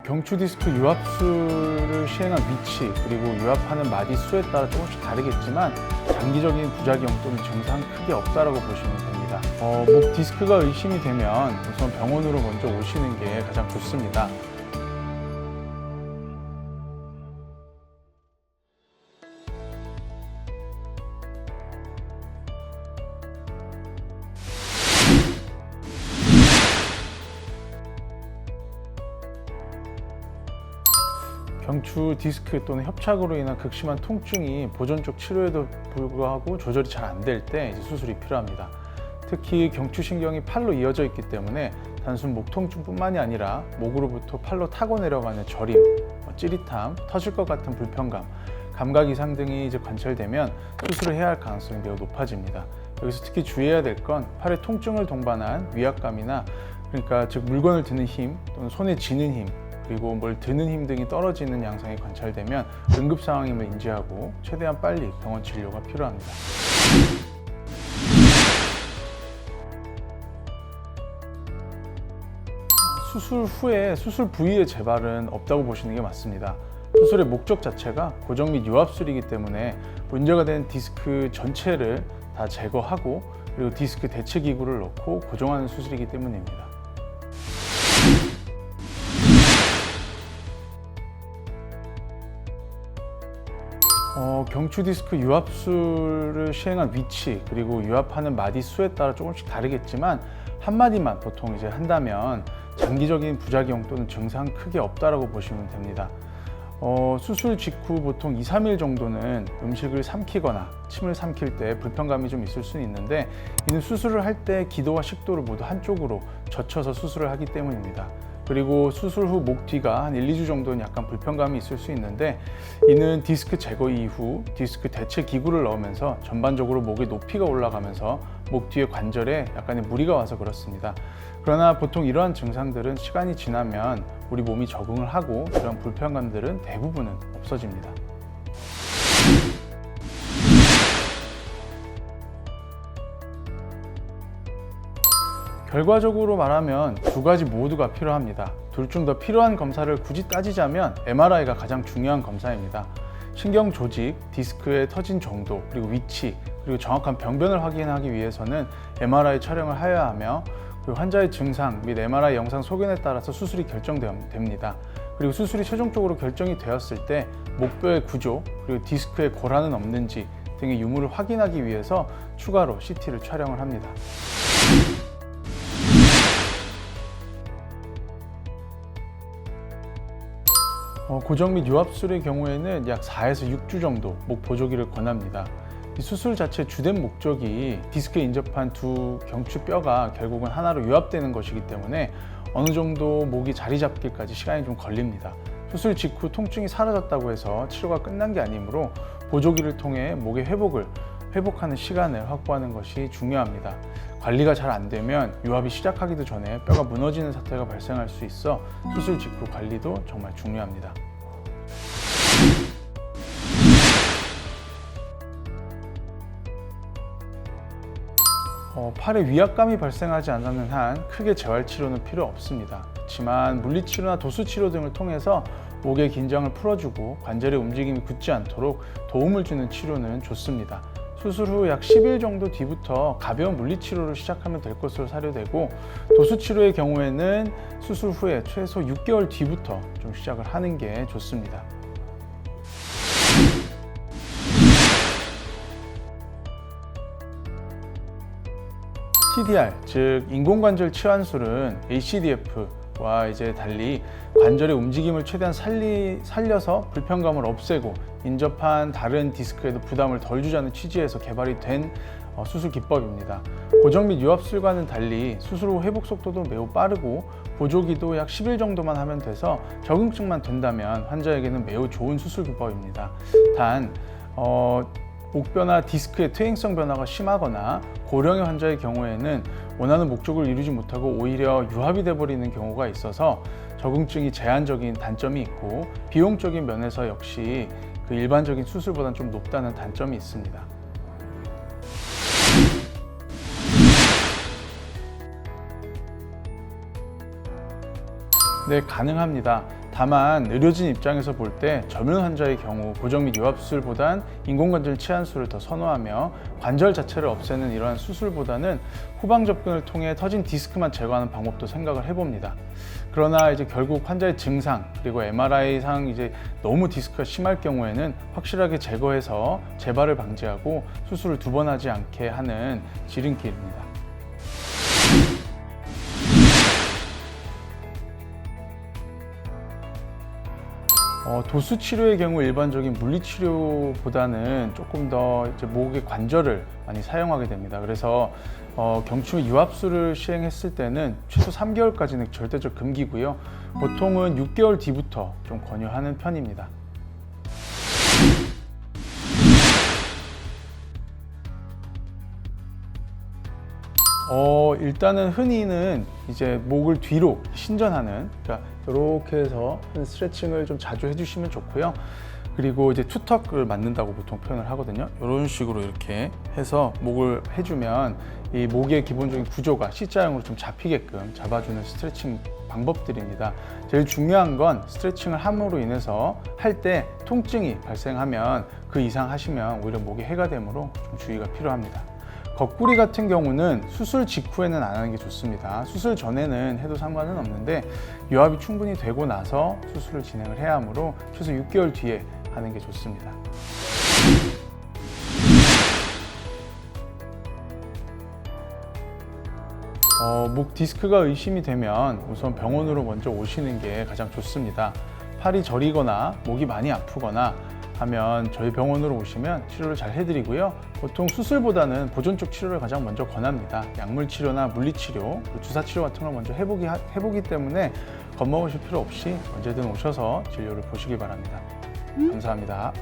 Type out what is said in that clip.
경추 디스크 유압술을 시행한 위치 그리고 유압하는 마디 수에 따라 조금씩 다르겠지만 장기적인 부작용 또는 증상 크게 없다라고 보시면 됩니다. 목 디스크가 의심이 되면 우선 병원으로 먼저 오시는 게 가장 좋습니다. 경추 디스크 또는 협착으로 인한 극심한 통증이 보존적 치료에도 불구하고 조절이 잘 안 될 때 수술이 필요합니다. 특히 경추신경이 팔로 이어져 있기 때문에 단순 목 통증뿐만이 아니라 목으로부터 팔로 타고 내려가는 저림, 찌릿함, 터질 것 같은 불편감, 감각 이상 등이 관찰되면 수술을 해야 할 가능성이 매우 높아집니다. 여기서 특히 주의해야 될 건 팔에 통증을 동반한 위압감이나 그러니까 즉 물건을 드는 힘 또는 손에 쥐는 힘 그리고 뭘 드는 힘 등이 떨어지는 양상이 관찰되면 응급 상황임을 인지하고 최대한 빨리 병원 진료가 필요합니다. 수술 후에 수술 부위의 재발은 없다고 보시는 게 맞습니다. 수술의 목적 자체가 고정 및 유압술이기 때문에 문제가 된 디스크 전체를 다 제거하고 그리고 디스크 대체 기구를 넣고 고정하는 수술이기 때문입니다. 경추 디스크 유압술을 시행한 위치 그리고 유압하는 마디 수에 따라 조금씩 다르겠지만 한 마디만 보통 한다면 장기적인 부작용 또는 증상 크게 없다라고 보시면 됩니다. 수술 직후 보통 2-3일 정도는 음식을 삼키거나 침을 삼킬 때 불편감이 좀 있을 수는 있는데 이는 수술을 할 때 기도와 식도를 모두 한쪽으로 젖혀서 수술을 하기 때문입니다. 그리고 수술 후 목 뒤가 한 1-2주 정도는 약간 불편감이 있을 수 있는데 이는 디스크 제거 이후 디스크 대체 기구를 넣으면서 전반적으로 목의 높이가 올라가면서 목 뒤의 관절에 약간의 무리가 와서 그렇습니다. 그러나 보통 이러한 증상들은 시간이 지나면 우리 몸이 적응을 하고 이런 불편감들은 대부분은 없어집니다. 결과적으로 말하면 두 가지 모두가 필요합니다. 둘 중 더 필요한 검사를 굳이 따지자면 MRI가 가장 중요한 검사입니다. 신경 조직, 디스크의 터진 정도, 그리고 위치, 그리고 정확한 병변을 확인하기 위해서는 MRI 촬영을 하여야 하며 그리고 환자의 증상 및 MRI 영상 소견에 따라서 수술이 결정됩니다. 그리고 수술이 최종적으로 결정이 되었을 때 목뼈의 구조, 그리고 디스크에 고란은 없는지 등의 유무를 확인하기 위해서 추가로 CT를 촬영을 합니다. 고정 및 유압술의 경우에는 약 4에서 6주 정도 목 보조기를 권합니다. 이 수술 자체 주된 목적이 디스크에 인접한 두 경추 뼈가 결국은 하나로 유압되는 것이기 때문에 어느 정도 목이 자리 잡기까지 시간이 좀 걸립니다. 수술 직후 통증이 사라졌다고 해서 치료가 끝난 게 아니므로 보조기를 통해 목의 회복하는 시간을 확보하는 것이 중요합니다. 관리가 잘 안 되면 유압이 시작하기도 전에 뼈가 무너지는 사태가 발생할 수 있어 수술 직후 관리도 정말 중요합니다. 팔에 위압감이 발생하지 않는 한 크게 재활 치료는 필요 없습니다. 그렇지만 물리치료나 도수치료 등을 통해서 목의 긴장을 풀어주고 관절의 움직임이 굳지 않도록 도움을 주는 치료는 좋습니다. 수술 후 약 10일 정도 뒤부터 가벼운 물리치료를 시작하면 될 것으로 사료되고 도수치료의 경우에는 수술 후에 최소 6개월 뒤부터 좀 시작을 하는 게 좋습니다. TDR, 즉 인공관절 치환술은 ACDF와 달리 관절의 움직임을 최대한 살려서 불편감을 없애고 인접한 다른 디스크에도 부담을 덜 주자는 취지에서 개발이 된 수술 기법입니다. 고정 및 유압술과는 달리 수술 후 회복 속도도 매우 빠르고 보조기도 약 10일 정도만 하면 돼서 적응증만 된다면 환자에게는 매우 좋은 수술 기법입니다. 단 목뼈나 디스크의 퇴행성 변화가 심하거나 고령의 환자의 경우에는 원하는 목적을 이루지 못하고 오히려 유압이 돼버리는 경우가 있어서 적응증이 제한적인 단점이 있고 비용적인 면에서 역시 그 일반적인 수술보다는 좀 높다는 단점이 있습니다. 네, 가능합니다. 다만 의료진 입장에서 볼 때 저면 환자의 경우 고정 및 유압술보단 인공관절 치환술을 더 선호하며 관절 자체를 없애는 이러한 수술보다는 후방 접근을 통해 터진 디스크만 제거하는 방법도 생각을 해봅니다. 그러나 이제 결국 환자의 증상 그리고 MRI상 이제 너무 디스크가 심할 경우에는 확실하게 제거해서 재발을 방지하고 수술을 2번 하지 않게 하는 지름길입니다. 도수 치료의 경우 일반적인 물리 치료보다는 조금 더 이제 목의 관절을 많이 사용하게 됩니다. 그래서 경추 유압술을 시행했을 때는 최소 3개월까지는 절대적 금기고요. 보통은 6개월 뒤부터 좀 권유하는 편입니다. 일단은 흔히는 이제 목을 뒤로 신전하는, 그러니까 이렇게 해서 스트레칭을 좀 자주 해주시면 좋고요. 그리고 이제 투턱을 맞는다고 보통 표현을 하거든요. 이런 식으로 이렇게 해서 목을 해주면 이 목의 기본적인 구조가 C자형으로 좀 잡히게끔 잡아주는 스트레칭 방법들입니다. 제일 중요한 건 스트레칭을 함으로 인해서 할 때 통증이 발생하면 그 이상 하시면 오히려 목에 해가 되므로 좀 주의가 필요합니다. 거꾸리 같은 경우는 수술 직후에는 안 하는 게 좋습니다. 수술 전에는 해도 상관은 없는데 유압이 충분히 되고 나서 수술을 진행을 해야 하므로 최소 6개월 뒤에 하는 게 좋습니다. 목 디스크가 의심이 되면 우선 병원으로 먼저 오시는 게 가장 좋습니다. 팔이 저리거나 목이 많이 아프거나 하면 저희 병원으로 오시면 치료를 잘 해드리고요. 보통 수술보다는 보존 쪽 치료를 가장 먼저 권합니다. 약물 치료나 물리 치료, 주사 치료 같은 걸 먼저 해보기 때문에 겁먹으실 필요 없이 언제든 오셔서 진료를 보시기 바랍니다. 감사합니다.